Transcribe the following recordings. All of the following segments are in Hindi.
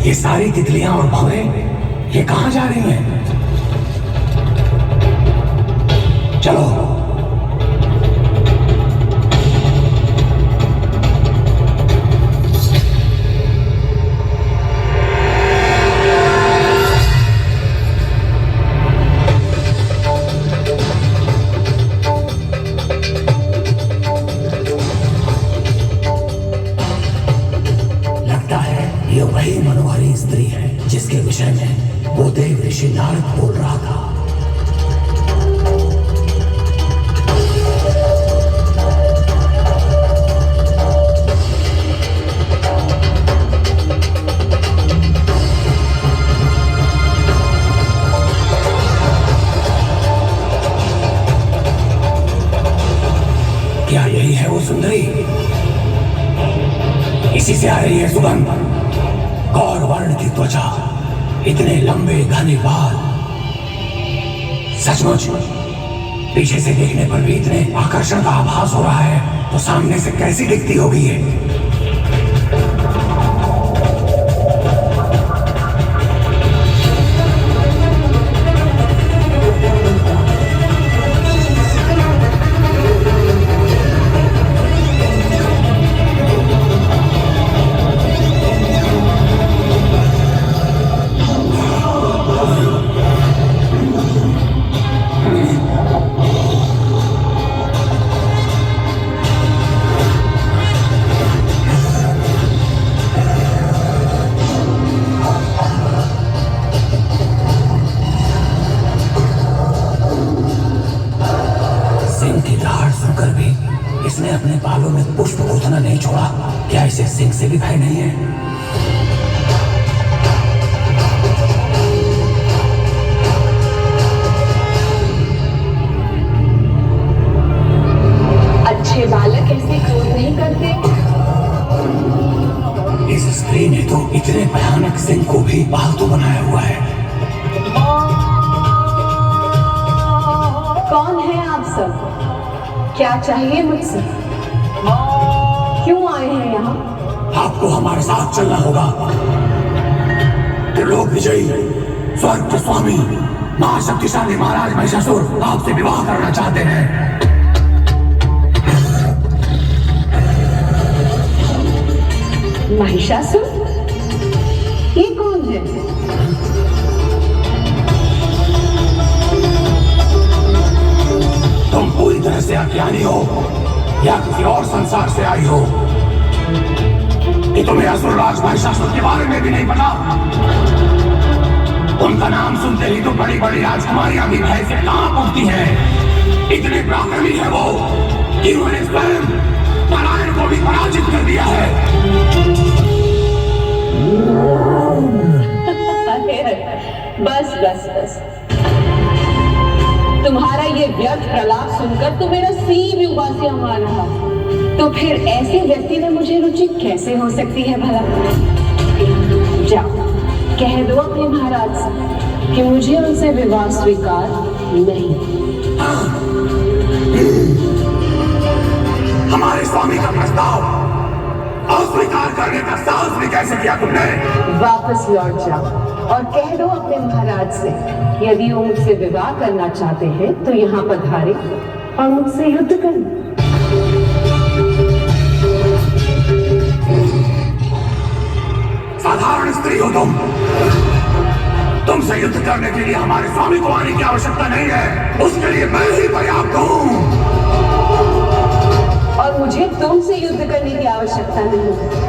ये सारी तितलियां और भंवरे ये कहां जा रही हैं? चलो। ये वही मनोहरी स्त्री है जिसके विषय में वो देव ऋषि नारद बोल रहा था। क्या यही है वो सुंदरी? इसी से आ रही है सुगंध। गौर वर्ण की त्वचा, इतने लंबे घने बाल, सचमुच पीछे से देखने पर भी इतने आकर्षण का आभास हो रहा है, तो सामने से कैसी दिखती होगी ये? इसने अपने बालों में पुष्प गुथना नहीं छोड़ा। क्या इसे सिंह से भी भय नहीं है? अच्छे बालक ऐसे क्रोध नहीं करते। इस स्त्री ने तो इतने भयानक सिंह को भी पालतू बनाया हुआ है। कौन है आप सब? क्या चाहिए मुझसे? क्यों आए हैं यहाँ? आपको हमारे साथ चलना होगा। त्रिलोक विजयी, स्वर्ग के स्वामी, महाशक्तिशाली महाराज महिषासुर आपसे विवाह करना चाहते हैं। महिषासुर? ये कौन है? तुम पूरी तरह से अज्ञानी हो या किसी और संसार से आई हो कि तुम्हें असुरराज महिषासुर के बारे में भी नहीं पता। उनका नाम सुनते ही तो बड़ी बड़ी राजकुमारियां भी भय से कांप उठती हैं। इतने पराक्रमी है वो कि उन्होंने स्वयं नारायण को भी पराजित कर दिया है। बस बस बस, तुम्हारा ये व्यर्थ प्रलाप सुनकर तो मेरा सी भी उबासियां मार रहा। तो फिर ऐसे व्यक्ति में मुझे रुचि कैसे हो सकती है भला? जाओ कह दो अपने महाराज से कि मुझे उनसे विवाह स्वीकार नहीं। हमारे स्वामी का प्रस्ताव अस्वीकार करने का साहस भी कैसे किया तुमने? वापस लौट जाओ और कह दो अपने महाराज से यदि वो मुझसे विवाह करना चाहते हैं तो यहाँ पधारे और मुझसे युद्ध करें। साधारण स्त्री हो तुमसे युद्ध करने के लिए हमारे स्वामी को आने की आवश्यकता नहीं है। उसके लिए मैं ही पर्याप्त हूँ। और मुझे तुमसे युद्ध करने की आवश्यकता नहीं।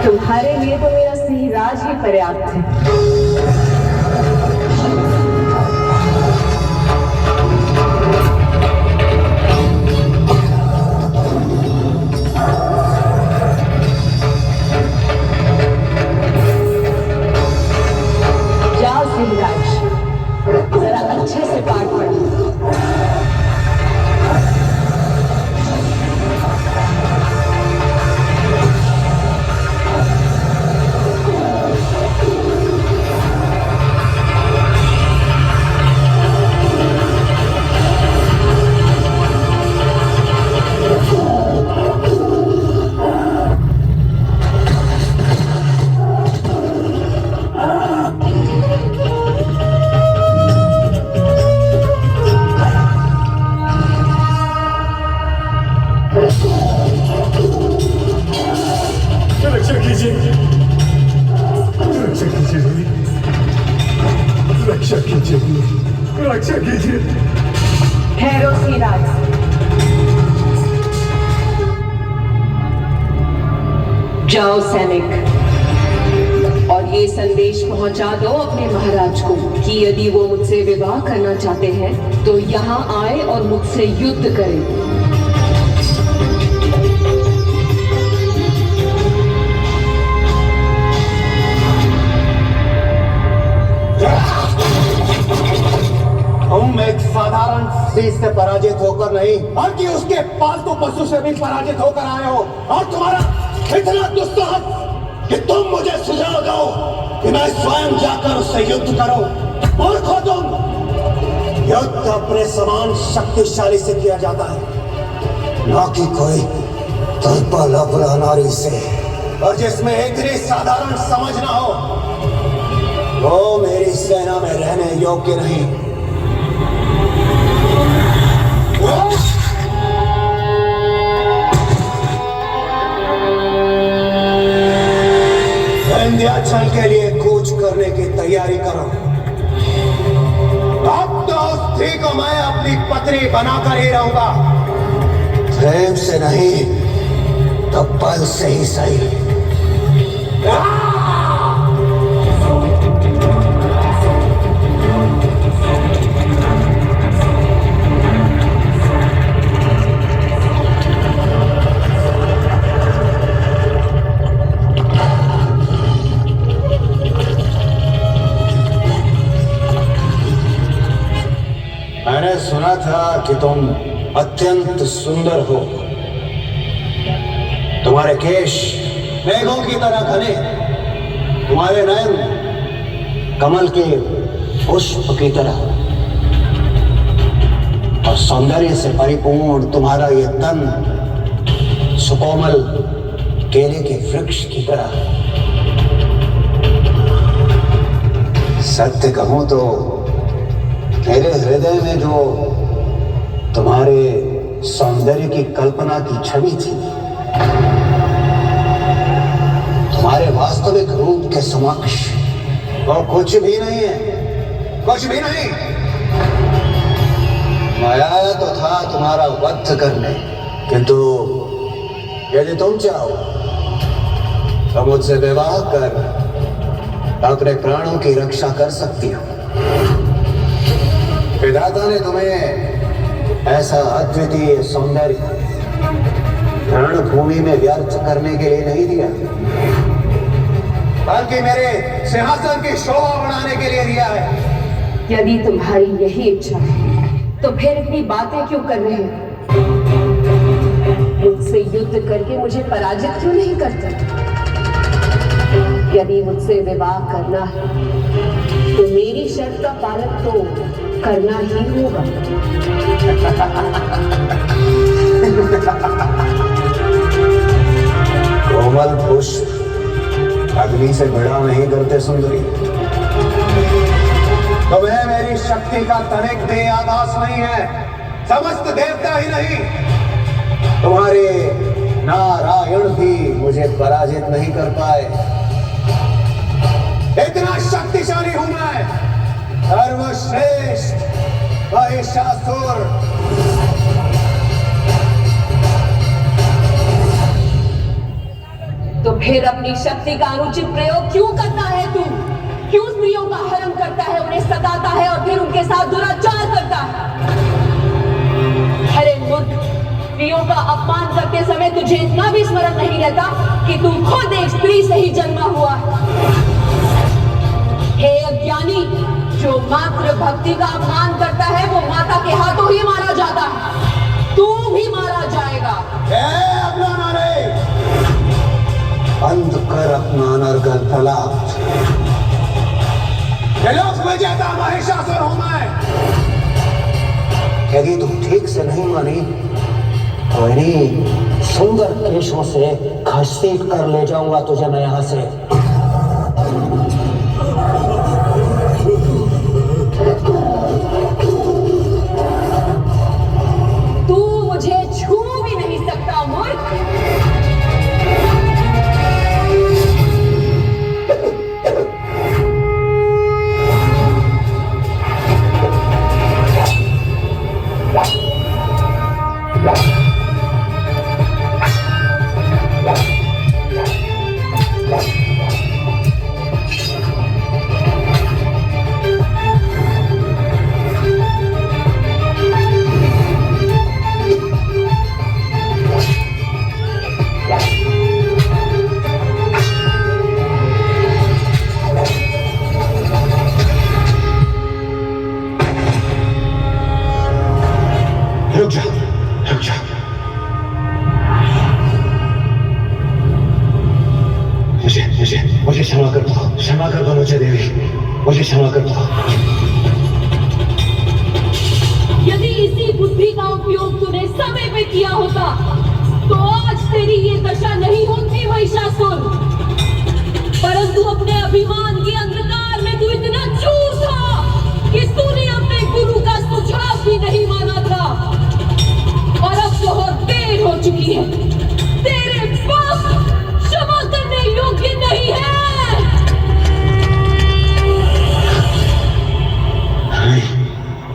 तुम्हारे लिए तो मेरा सिंहराज ही पर्याप्त है। जाओ सिंहराज, जरा अच्छे से पाठ पढ़ो। रक्षा कीजिए, रक्षा कीजिए मेरी, रक्षा कीजिए, रक्षा कीजिए। ठहरो सिराज। जाओ सैनिक, और ये संदेश पहुंचा दो अपने महाराज को कि यदि वो मुझसे विवाह करना चाहते हैं तो यहाँ आए और मुझसे युद्ध करें। हम एक साधारण स्त्री से पराजित होकर नहीं, बल्कि उसके पालतू पशु से भी पराजित होकर आए हो, और तुम्हारा इतना दुस्साहस कि तुम मुझे सुझाव दो कि मैं स्वयं जाकर उससे युद्ध करूं। मूर्ख हो तुम। युद्ध अपने समान शक्तिशाली से किया जाता है, न कि कोई दुर्बल अबला नारी से, और जिसमें इतनी साधारण समझ ना हो वो मेरी सेना में रहने योग्य नहीं। विंध्याचल के लिए कूच करने की तैयारी करो। अब तो उस स्त्री को मैं अपनी पत्नी बनाकर ही रहूंगा, प्रेम से नहीं तो बल से ही सही। मैंने सुना था कि तुम अत्यंत सुंदर हो। तुम्हारे केश मेघों की तरह घने, तुम्हारे नयन कमल के पुष्प की तरह, और सौंदर्य से परिपूर्ण तुम्हारा ये तन सुकोमल केले के वृक्ष की तरह। सत्य कहूं तो मेरे हृदय में जो तुम्हारे सौंदर्य की कल्पना की छवि थी, तुम्हारे वास्तविक रूप के समक्ष वो कुछ भी नहीं है, कुछ भी नहीं। मैं आया तो था तुम्हारा वध करने, किंतु यदि तुम चाहो तो मुझसे विवाह कर अपने प्राणों की रक्षा कर सकती हो। विधाता ने तुम्हें ऐसा अद्वितीय सौंदर्य रणभूमि में व्यर्थ करने के लिए नहीं दिया, बल्कि मेरे सिंहासन की शोभा बढ़ाने के लिए दिया है। यदि तुम्हारी यही इच्छा है तो फिर इतनी बातें क्यों कर रहे हो? मुझसे युद्ध करके मुझे पराजित क्यों नहीं करते? यदि मुझसे विवाह करना है तो मेरी शर्त का पालन तो करना ही होगा। कोमल पुष्प अग्नि से भिड़ा नहीं करते सुंदरी। तुम्हें मेरी शक्ति का तनिक भी आभास नहीं है। समस्त देवता ही नहीं, तुम्हारे नारायण भी मुझे पराजित नहीं कर पाए। इतना शक्तिशाली हूं मैं, सर्वश्रेष्ठ महिषासुर। तो फिर अपनी शक्ति का अनुचित प्रयोग क्यों करता है तू? क्यों स्त्रियों का हरण करता है, उन्हें सताता है और फिर उनके साथ दुराचार करता है? अरे मूर्ख, स्त्रियों का अपमान करते समय तुझे इतना भी स्मरण नहीं रहता कि तू खुद एक स्त्री से ही जन्मा हुआ है। हे अज्ञानी, जो मात्र भक्ति का अपमान करता है वो माता के हाथों ही मारा जाता है। तू भी मारा जाएगा। अपना नारे बंद कर, अपना अनर्गल प्रलाप। विजेता महिषासुर हूं मैं। यदि तुम ठीक से नहीं मानी तो इन्हीं सुंदर केशों से घसीट कर ले जाऊंगा तुझे मैं यहां से। तू मुझे छू भी नहीं सकता मूर्ख। क्षमा कर दो मुझे देवी, मुझे क्षमा कर दो। यदि इसी बुद्धि का उपयोग तूने समय पे किया होता तो आज तेरी ये दशा नहीं होती महिषासुर। परंतु अपने अभिमान के अंधकार में तू इतना चूर था कि तूने अपने गुरु का सुझाव भी नहीं माना था। और अब बहुत देर हो चुकी है, तेरे पाप क्षमा करने योग्य नहीं है।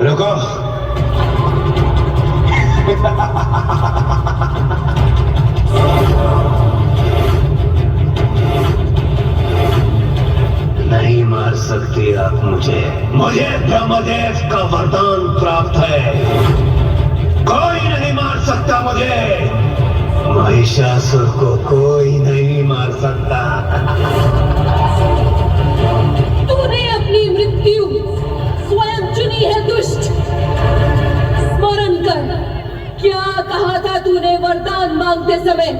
रुको। नहीं मार सकती आप मुझे ब्रह्मदेव का वरदान प्राप्त है। कोई नहीं मार सकता मुझे। महिषासुर को कोई नहीं मार सकता। तूने अपनी मृत्यु स्वयं चुनी है दुष्ट। स्मरण कर, क्या कहा था तूने वरदान मांगते समय?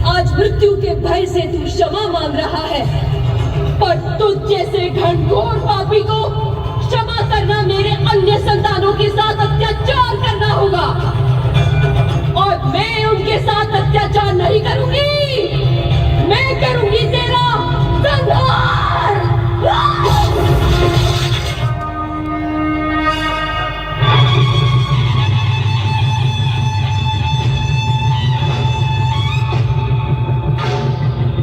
आज मृत्यु के भय से तू क्षमा मांग रहा है, पर तुझ जैसे घनघोर पापी को क्षमा करना मेरे अन्य संतानों के साथ अत्याचार करना होगा। और मैं उनके साथ अत्याचार नहीं करूंगी, मैं करूंगी